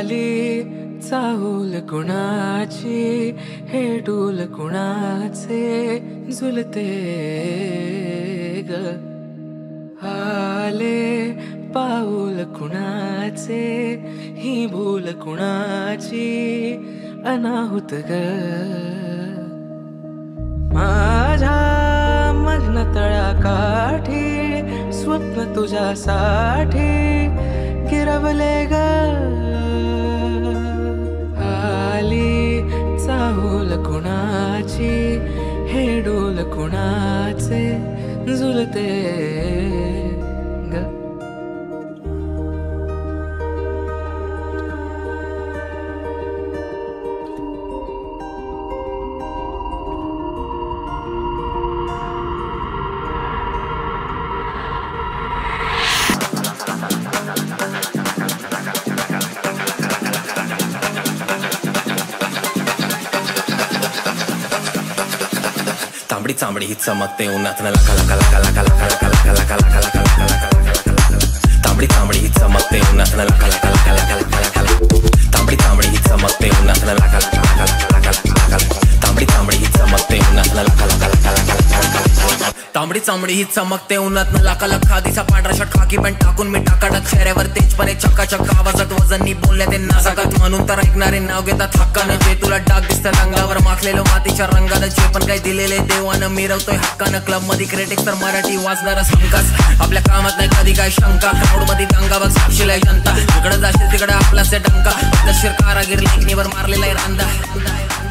आली चाहूल कुणाची, हे डूल कुणाचे झुलते ग. आले पाऊल कुणाचे, ही भूल कुणाची अनाहुत ग. माझ्या मग्न तळाकाठी स्वप्न तुझ्यासाठी गिरवले ग. आली चाहूल कुणाची, हे डोल कुणाचे झुलते ग. तांबडी चांबडी ही चमकते उन्हात लका लका लका लका लका लका लका लका लका लका लका. तांबडी चांबडी ही चमकते उन्हात लका लका लका लका लका लका. तांबडी चांबडी ही चमकते उन्हात लका लका लका लका लका लका. तांबडी चांबडी ही चमकते उन्हात लका लका लका लका लका. तांबडी चांबडी ही चमकते उन्हात लाका लखा. दिसा पांढरा शर्ट खाकी पॅन्ट टाकून मी टाकाडक चेहऱ्यावर तेजपणे चकाचक आवाजात वजननी बोलण्यात ते नाजकात म्हणून तर ऐकणारे नाव घेतात हक्कानं. जे तुला डाग दिसतं रंगावर माखलेलं मातीच्या रंगानं, जे पण काही दिलेले देवानं मिरवतोय हक्कानं. क्लब मध्ये क्रिटिक्स तर मराठी वाचणारा संकास. आपल्या कामात नाही कधी काय शंका, क्राऊड मध्ये दंगा बघ साक्षीला जनता. जिकडे जाशील तिकडे आपला से डंका. दशीर कारागीर लेखणीवर मारलेला रांदा.